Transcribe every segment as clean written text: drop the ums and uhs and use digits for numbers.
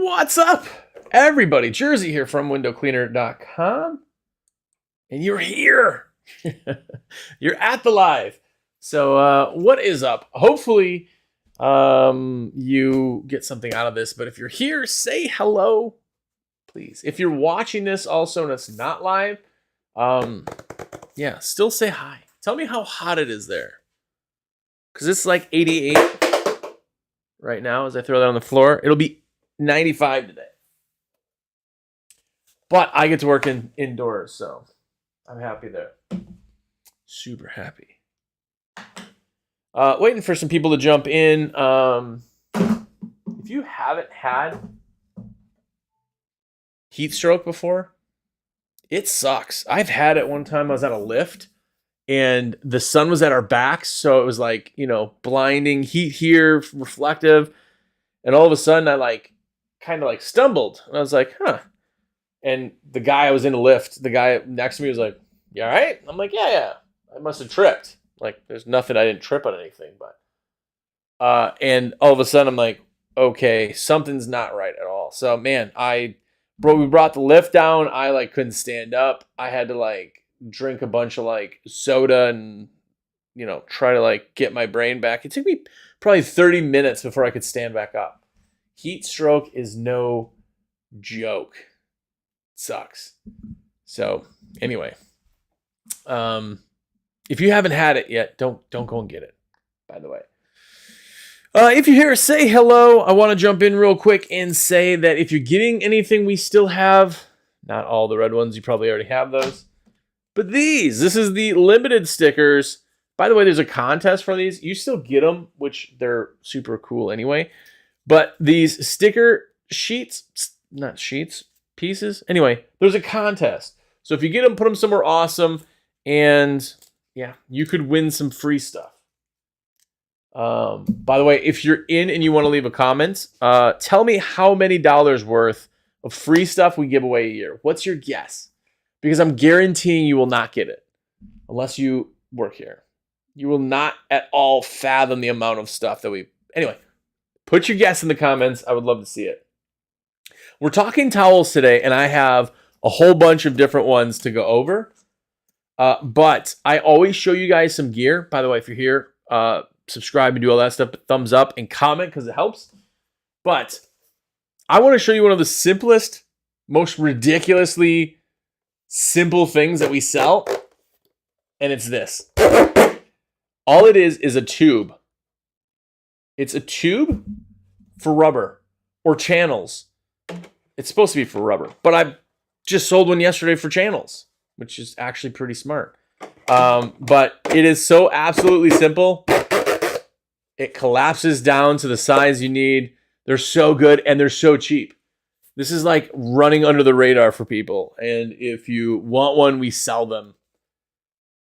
What's up, everybody? Jersey here from windowcleaner.com. And you're here. You're at the live. So what is up? Hopefully you get something out of this. But if you're here, say hello, please. If you're watching this also and it's not live, yeah, still say hi. Tell me how hot it is there. Because it's like 88 right now as I throw that on the floor. It'll be 95 today. But I get to work indoors, so I'm happy there. Super happy. Waiting for some people to jump in. If you haven't had heat stroke before, it sucks. I've had it one time. I was at a lift, and the sun was at our backs, so it was like, blinding heat here, reflective, and all of a sudden I kind of stumbled, and I was like, huh. And the guy I was in a lift, the guy next to me was like, you all right? I'm like, yeah. I must have tripped. Like, there's nothing, I didn't trip on anything, but and all of a sudden I'm like, okay, something's not right at all. So man, we brought the lift down. I couldn't stand up. I had to drink a bunch of soda and try to get my brain back. It took me probably 30 minutes before I could stand back up. Heat stroke is no joke. It sucks. So anyway, if you haven't had it yet, don't go and get it, by the way. If you're here, say hello. I want to jump in real quick and say that if you're getting anything we still have, not all the red ones, you probably already have those, but this is the limited stickers. By the way, there's a contest for these. You still get them, which they're super cool anyway. But these sticker pieces. Anyway, there's a contest. So if you get them, put them somewhere awesome. And yeah, you could win some free stuff. By the way, if you're in and you want to leave a comment, tell me how many dollars worth of free stuff we give away a year. What's your guess? Because I'm guaranteeing you will not get it unless you work here. You will not at all fathom the amount of stuff that Anyway, put your guess in the comments. I would love to see it. We're talking towels today, and I have a whole bunch of different ones to go over. But I always show you guys some gear. By the way, if you're here, subscribe and do all that stuff. Thumbs up and comment because it helps. But I want to show you one of the simplest, most ridiculously simple things that we sell. And it's this. All it is a tube. It's a tube for rubber or channels. It's supposed to be for rubber, but I just sold one yesterday for channels, which is actually pretty smart. But it is so absolutely simple. It collapses down to the size you need. They're so good and they're so cheap. This is like running under the radar for people. And if you want one, we sell them.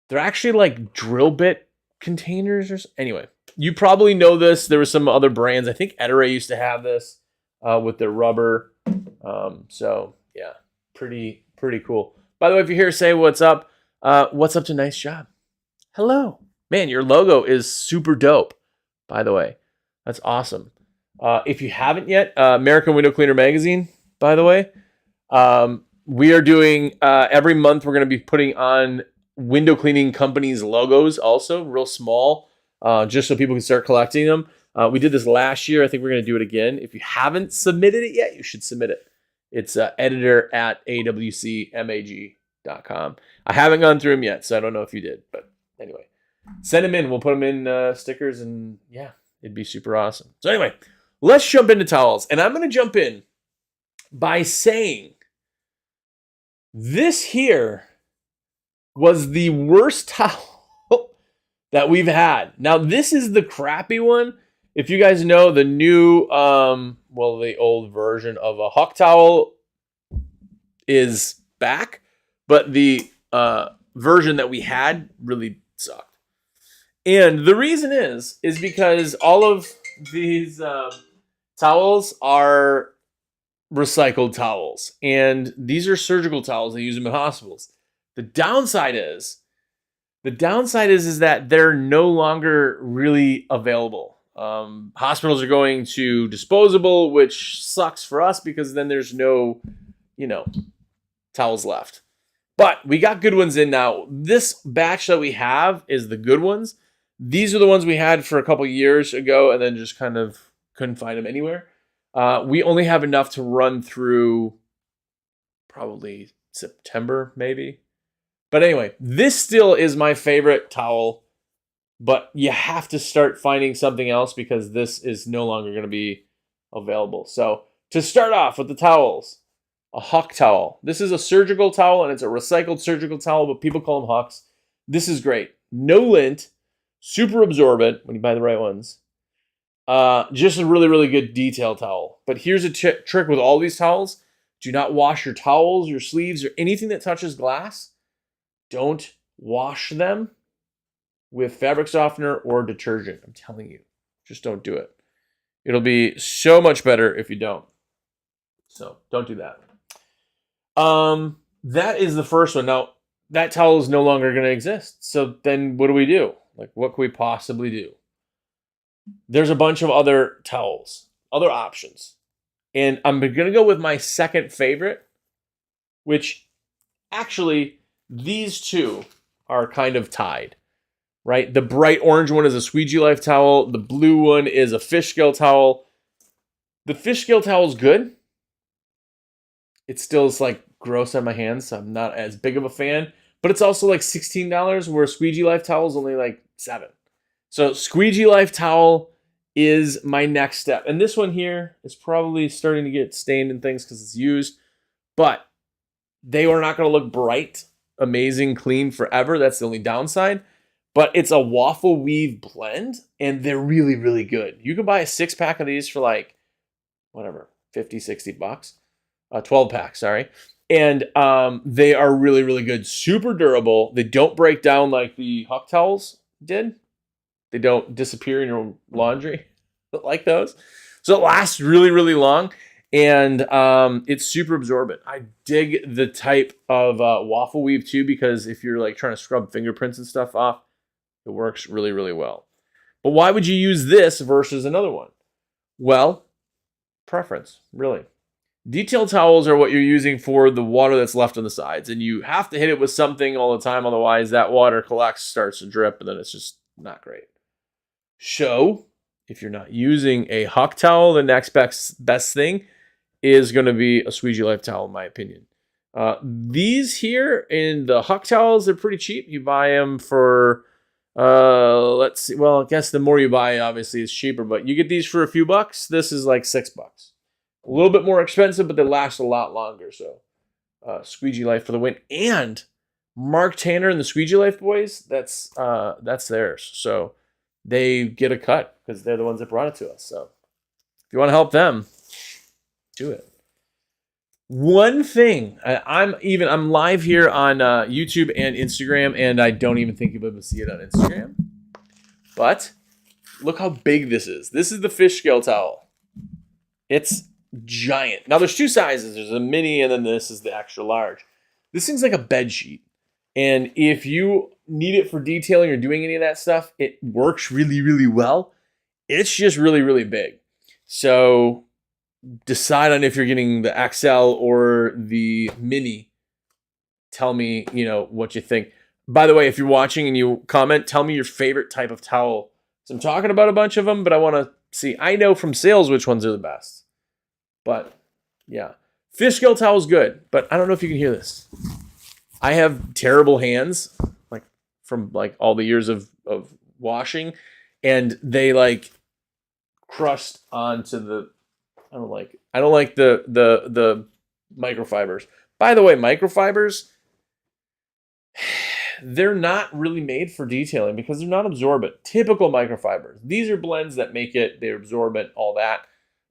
They're actually like drill bit containers or anyway. You probably know this. There were some other brands. I think Ettore used to have this with their rubber. So yeah, pretty cool. By the way, if you're here, say what's up. What's up to Nice Job? Hello. Man, your logo is super dope, by the way. That's awesome. If you haven't yet, American Window Cleaner Magazine, by the way. We are doing, every month we're going to be putting on window cleaning companies' logos also, real small, just so people can start collecting them. We did this last year. I think we're going to do it again. If you haven't submitted it yet, you should submit it. It's editor@awcmag.com. I haven't gone through them yet, so I don't know if you did. But anyway, send them in. We'll put them in stickers, and yeah, it'd be super awesome. So anyway, let's jump into towels. And I'm going to jump in by saying this here was the worst towel that we've had. Now, this is the crappy one. If you guys know the new, the old version of a Huck towel is back, but the version that we had really sucked. And the reason is because all of these towels are recycled towels, and these are surgical towels. They use them in hospitals. The downside is that they're no longer really available. Hospitals are going to disposable, which sucks for us because then there's no, towels left. But we got good ones in now. This batch that we have is the good ones. These are the ones we had for a couple years ago and then just kind of couldn't find them anywhere. We only have enough to run through probably September, maybe. But anyway, this still is my favorite towel, but you have to start finding something else because this is no longer going to be available. So to start off with the towels, a Huck towel. This is a surgical towel and it's a recycled surgical towel, but people call them Hucks. This is great. No lint, super absorbent when you buy the right ones. Just a really, really good detail towel. But here's a trick with all these towels. Do not wash your towels, your sleeves, or anything that touches glass. Don't wash them with fabric softener or detergent. I'm telling you, just don't do it. It'll be so much better if you don't. So don't do that. That is the first one. Now, that towel is no longer going to exist. So then what do we do? Like, what can we possibly do? There's a bunch of other towels, other options. And I'm going to go with my second favorite, which actually these two are kind of tied, right? The bright orange one is a Squeegee Life towel. The blue one is a fish scale towel. The fish scale towel is good. It still is like gross on my hands, so I'm not as big of a fan. But it's also like $16, where Squeegee Life towel is only like $7. So Squeegee Life towel is my next step. And this one here is probably starting to get stained and things because it's used. But they are not going to look bright, amazing, clean forever. That's the only downside. But it's a waffle weave blend, and they're really, really good. You can buy a 6-pack of these for like, whatever, 50, 60 bucks. 12 pack, sorry. And they are really, really good. Super durable. They don't break down like the Huck towels did. They don't disappear in your laundry like those. So it lasts really, really long. And it's super absorbent. I dig the type of waffle weave too, because if you're like trying to scrub fingerprints and stuff off, it works really, really well. But why would you use this versus another one? Well, preference, really. Detail towels are what you're using for the water that's left on the sides, and you have to hit it with something all the time, otherwise that water collects, starts to drip, and then it's just not great. So, if you're not using a Huck towel, the next best thing is going to be a Squeegee Life towel, in my opinion. These here in the Huck towels, they're pretty cheap. You buy them for, let's see, well, I guess the more you buy, obviously, it's cheaper, but you get these for a few bucks. This is like $6. A little bit more expensive, but they last a lot longer. So, Squeegee Life for the win. And Mark Tanner and the Squeegee Life boys, that's theirs. So they get a cut because they're the ones that brought it to us. So if you want to help them, do it. One thing, I'm live here on YouTube and Instagram, and I don't even think you'll be able to see it on Instagram. But look how big this is. This is the fish scale towel. It's giant. Now there's two sizes. There's a mini and then this is the extra large. This thing's like a bed sheet. And if you need it for detailing or doing any of that stuff, it works really, really well. It's just really, really big. So decide on if you're getting the XL or the mini. Tell me, what you think. By the way, if you're watching and you comment, tell me your favorite type of towel. So I'm talking about a bunch of them, but I want to see. I know from sales which ones are the best. But yeah, fish scale towel is good, but I don't know if you can hear this. I have terrible hands, like from like all the years of washing, and they like crust onto the. I don't like the microfibers. By the way, microfibers, they're not really made for detailing because they're not absorbent. Typical microfibers. These are blends that make it. They're absorbent, all that.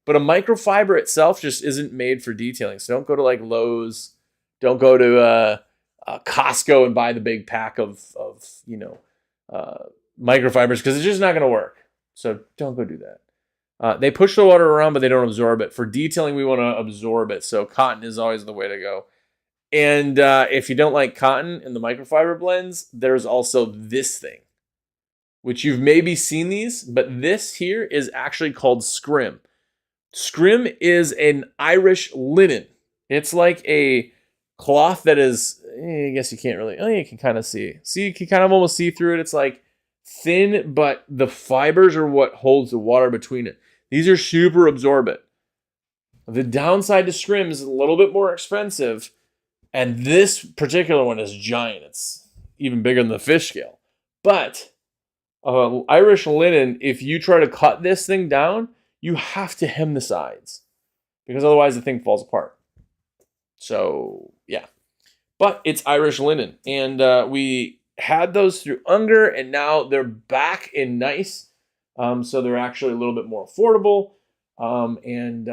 But a microfiber itself just isn't made for detailing. So don't go to like Lowe's. Don't go to Costco and buy the big pack of microfibers because it's just not going to work. So don't go do that. They push the water around, but they don't absorb it. For detailing, we want to absorb it. So cotton is always the way to go. And if you don't like cotton and the microfiber blends, there's also this thing, which you've maybe seen these, but this here is actually called scrim. Scrim is an Irish linen. It's like a cloth that is, I guess you can't really, oh, you can kind of see. See, you can kind of almost see through it. It's like thin, but the fibers are what holds the water between it. These are super absorbent. The downside to scrim is a little bit more expensive, and this particular one is giant. It's even bigger than the fish scale. But Irish linen, if you try to cut this thing down, you have to hem the sides because otherwise the thing falls apart. So, yeah. But it's Irish linen. And we had those through Unger, and now they're back in nice. So they're actually a little bit more affordable. And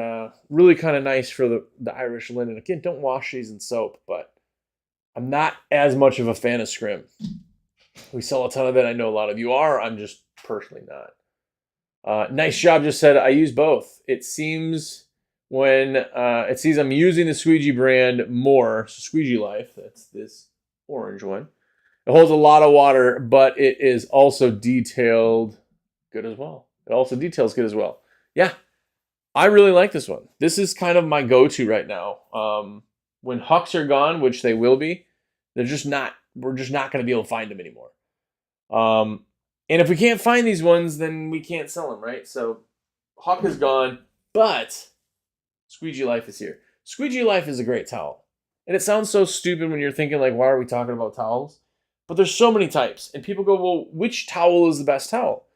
really kind of nice for the Irish linen. Again, don't wash these in soap, but I'm not as much of a fan of scrim. We sell a ton of it. I know a lot of you are. I'm just personally not. Nice job just said, I use both. It seems when it sees I'm using the Squeegee brand more, so Squeegee Life, that's this orange one. It holds a lot of water, but it is also detailed good as well. It also details good as well. Yeah, I really like this one. This is kind of my go-to right now. When Hucks are gone, which they will be, we're just not going to be able to find them anymore. And if we can't find these ones, then we can't sell them, right? So Huck is gone, but Squeegee Life is here. Squeegee Life is a great towel. And it sounds so stupid when you're thinking, like, why are we talking about towels? But there's so many types. And people go, well, which towel is the best towel?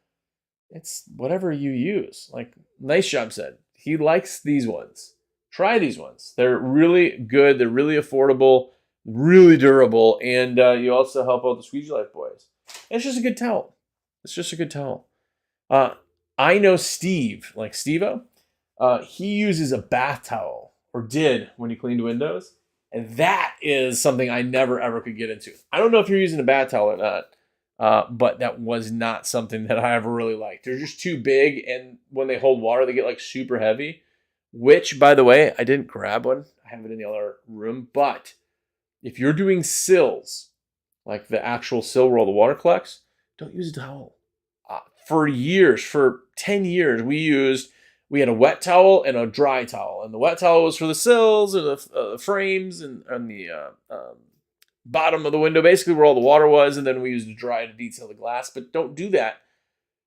It's whatever you use. Like Nice Job said, he likes these ones. Try these ones. They're really good. They're really affordable, really durable. And you also help out the Squeegee Life boys. And it's just a good towel. It's just a good towel. I know Steve, like Steve-O, he uses a bath towel, or did when he cleaned windows. And that is something I never, ever could get into. I don't know if you're using a bath towel or not, but that was not something that I ever really liked. They're just too big, and when they hold water, they get like super heavy, which, by the way, I didn't grab one. I have it in the other room. But if you're doing sills, like the actual sill where all the water collects, don't use a towel. For years, for 10 years, we had a wet towel and a dry towel. And the wet towel was for the sills and the frames and the bottom of the window, basically where all the water was. And then we used a dry to detail the glass. But don't do that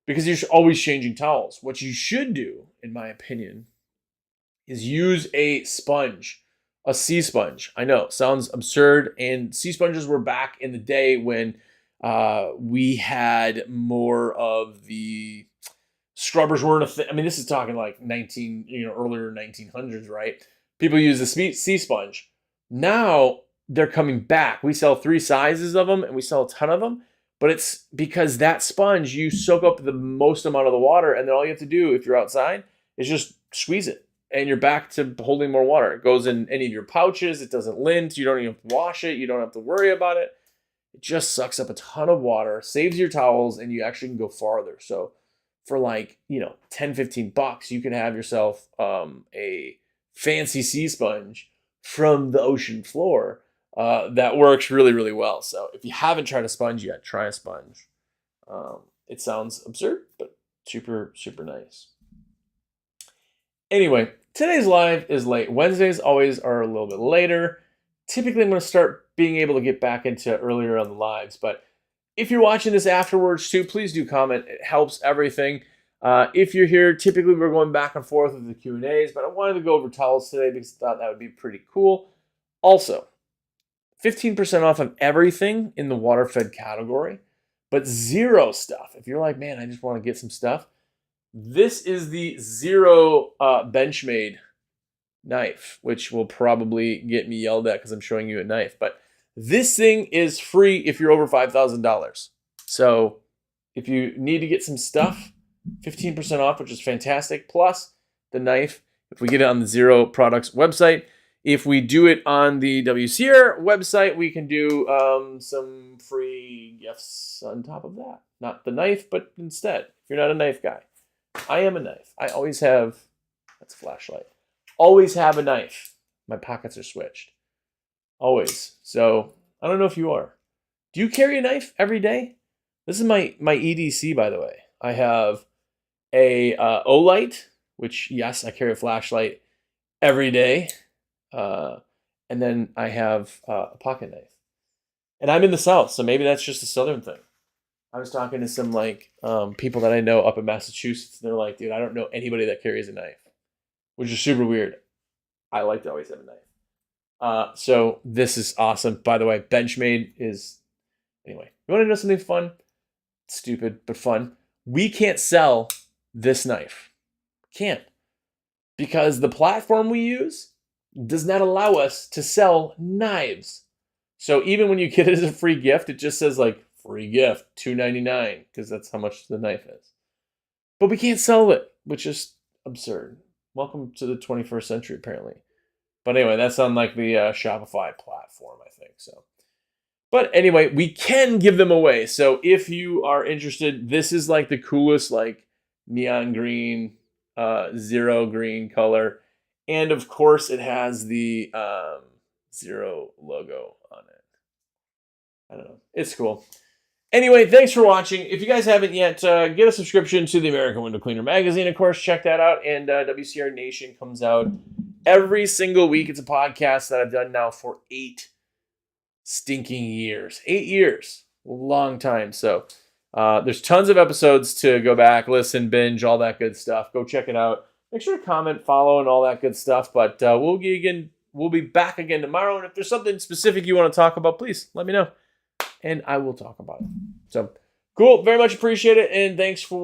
because you're always changing towels. What you should do, in my opinion, is use a sponge, a sea sponge. I know, sounds absurd. And sea sponges were back in the day when we had more of the scrubbers weren't a thing. I mean, this is talking like earlier 1900s, right? People use the sea sponge. Now they're coming back. We sell 3 sizes of them and we sell a ton of them, but it's because that sponge, you soak up the most amount of the water, and then all you have to do if you're outside is just squeeze it and you're back to holding more water. It goes in any of your pouches. It doesn't lint. You don't even have to wash it. You don't have to worry about it. It just sucks up a ton of water, saves your towels, and you actually can go farther. So for like, $10-15, you can have yourself a fancy sea sponge from the ocean floor that works really, really well. So if you haven't tried a sponge yet, try a sponge. It sounds absurd, but super, super nice. Anyway, today's live is late. Wednesdays always are a little bit later. Typically, I'm going to start being able to get back into earlier on the lives, but if you're watching this afterwards too, please do comment. It helps everything. If you're here, typically we're going back and forth with the Q&As, but I wanted to go over towels today because I thought that would be pretty cool. Also, 15% off of everything in the water-fed category, but zero stuff. If you're like, man, I just want to get some stuff, this is the Zero Benchmade knife, which will probably get me yelled at because I'm showing you a knife. But this thing is free if you're over $5,000. So if you need to get some stuff, 15% off, which is fantastic. Plus the knife, if we get it on the Zero Products website. If we do it on the WCR website, we can do some free gifts on top of that. Not the knife, but instead, if you're not a knife guy. I am a knife. I always have, that's a flashlight. Always have a knife. My pockets are switched. Always. So I don't know if you are. Do you carry a knife every day? This is my EDC, by the way. I have a Olight, which, yes, I carry a flashlight every day. And then I have a pocket knife. And I'm in the South, so maybe that's just a Southern thing. I was talking to some people that I know up in Massachusetts, and they're like, dude, I don't know anybody that carries a knife, which is super weird. I like to always have a knife. So this is awesome. By the way, Benchmade is, anyway, you want to know something fun? Stupid, but fun. We can't sell this knife. Can't. Because the platform we use does not allow us to sell knives. So even when you get it as a free gift, it just says like free gift, $2.99, because that's how much the knife is. But we can't sell it, which is absurd. Welcome to the 21st century, apparently. But anyway, that's on like the Shopify platform, I think. So, but anyway, we can give them away. So if you are interested, this is like the coolest like neon green, zero green color. And of course, it has the Zero logo on it. I don't know. It's cool. Anyway, thanks for watching. If you guys haven't yet, get a subscription to the American Window Cleaner magazine. Of course, check that out. And WCR Nation comes out every single week. It's a podcast that I've done now for 8 stinking years. 8 years. Long time. So there's tons of episodes to go back, listen, binge, all that good stuff. Go check it out. Make sure to comment, follow, and all that good stuff. But we'll be back again tomorrow. And if there's something specific you want to talk about, please let me know. And I will talk about it. So, cool. Very much appreciate it. And thanks for